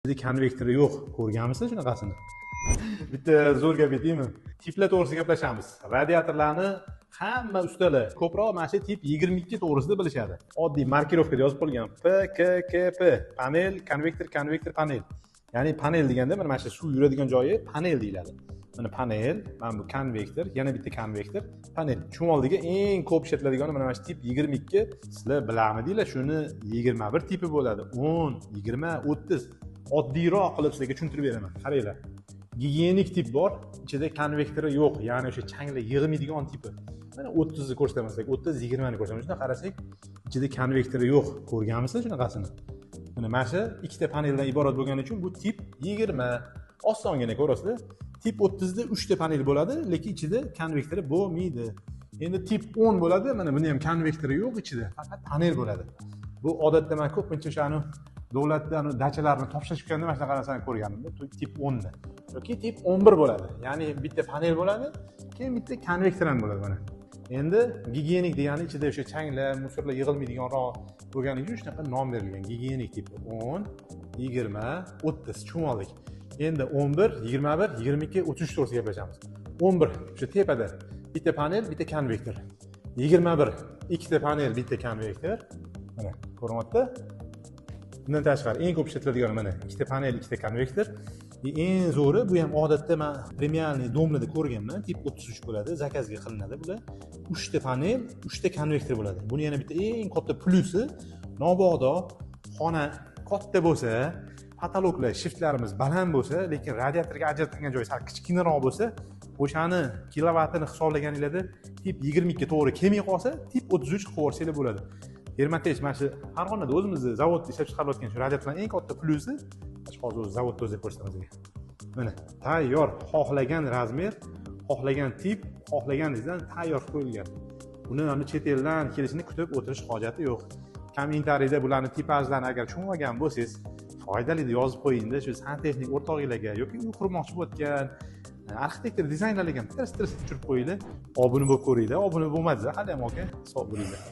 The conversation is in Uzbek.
Konvektori yo'q. Ko'rganmisiz shunaqasini? Bitta zo'r gap aytaymi? Tiplar to'g'risida gaplashamiz. Radiatorlarni hamma ustalar ko'proq mana shu tip 22 to'g'risida bilishadi. Oddiy markirovkada yozib qo'ygan PKKP, panel, konvektor, panel. Ya'ni panel deganda mana shu suv yuradigan joyi panel deyiladi. Mana panel, mana bu konvektor, yana bitta konvektor, panel. Chumoldiga eng ko'p ishlatiladigan mana shu tip 22. Sizlar bilarmidinglar, shuni 21 tipi bo'ladi. 10, 20, 30. Oddiyroq qilib sizlarga tushuntirib beraman. Qaranglar. Gigiyenik tip bor, ichida konvektori yo'q, ya'ni o'sha changlar yig'maydigan tipi. Mana 30 ni ko'rsatmasak, 30, 20 ni ko'rsatamiz. Shunda qarasak, ichida konvektori yo'q. Ko'rganmisiz shunaqasini? Mana shu ikkita paneldan iborat bo'lgani uchun bu tip 20. Osongina ko'rasizlar. Tip 30 da 3 ta panel bo'ladi, lekin ichida konvektori bo'lmaydi. Endi tip 10 bo'ladi, mana buni ham konvektori yo'q ichida, faqat panel bo'ladi. Bu odatda men ko'pincha o'shani davlatdan dachalarni topshirishganda mana shunaqa narsani ko'rganimda, tip 10 da. Yoki tip 11 bo'ladi. Ya'ni bitta panel bo'ladi, keyin bitta konvektor ham bo'ladi mana. Endi gigiyenik degani ichida o'sha changlar, musorlar yig'ilmaydiganroq bo'lgani uchun shunaqa nom berilgan. Gigiyenik tipi 10, 20, 30 chumoldik. Endi 11, 21, 22, 33 to'g'risida gaplashamiz. 11 o'sha tepada bitta panel, bitta konvektor. 21 ikkita panel, bitta konvektor. Mana ko'ryapti? Bundan tashqari eng ko'p ishlatiladigan mana ikkita panel, ikkita konvektor. Eng zo'ri bu ham odatda men premialniy domlarda ko'rganman, tip 33 bo'ladi, zakazga qilinadi bular. 3 ta panel, 3 ta konvektor bo'ladi. Buni yana bitta eng katta plusi, mabodo xona katta bo'lsa, patologlar, shiftlarimiz baland bo'lsa, lekin radiatorga ajratilgan joyi sal kichkinaroq bo'lsa, o'shani kilovatini hisoblaganingizda tip 22 to'g'ri kelmay qolsa, tip 33 qilib yuborsangiz bo'ladi. Hermatech mana shu Farg'onada o'zimizni zavodda ishlab chiqarayotgan shu radiatorning eng katta plusi, hozir o'z zavodda o'zida ko'rsatamiz sizga. Mana tayyor, xohlagan razmer, xohlagan tip, xohlaganingizdan tayyor qo'yilgan. Uni ham chet eldan kelishini kutib o'tirish hojati yo'q. Kommentariyda bularni tipajlarini agar tushunmagan bo'lsangiz, foydali deb yozib qo'yingda shu santexnik o'rtog'inglarga yoki uy qurmoqchi bo'layotgan arxitektor, dizaynerlarga ham ters tushirib qo'yinglar. Obuna bo'lib ko'ringlar. Obuna bo'lmadingiz, hali ham aka, sog' bo'linglar.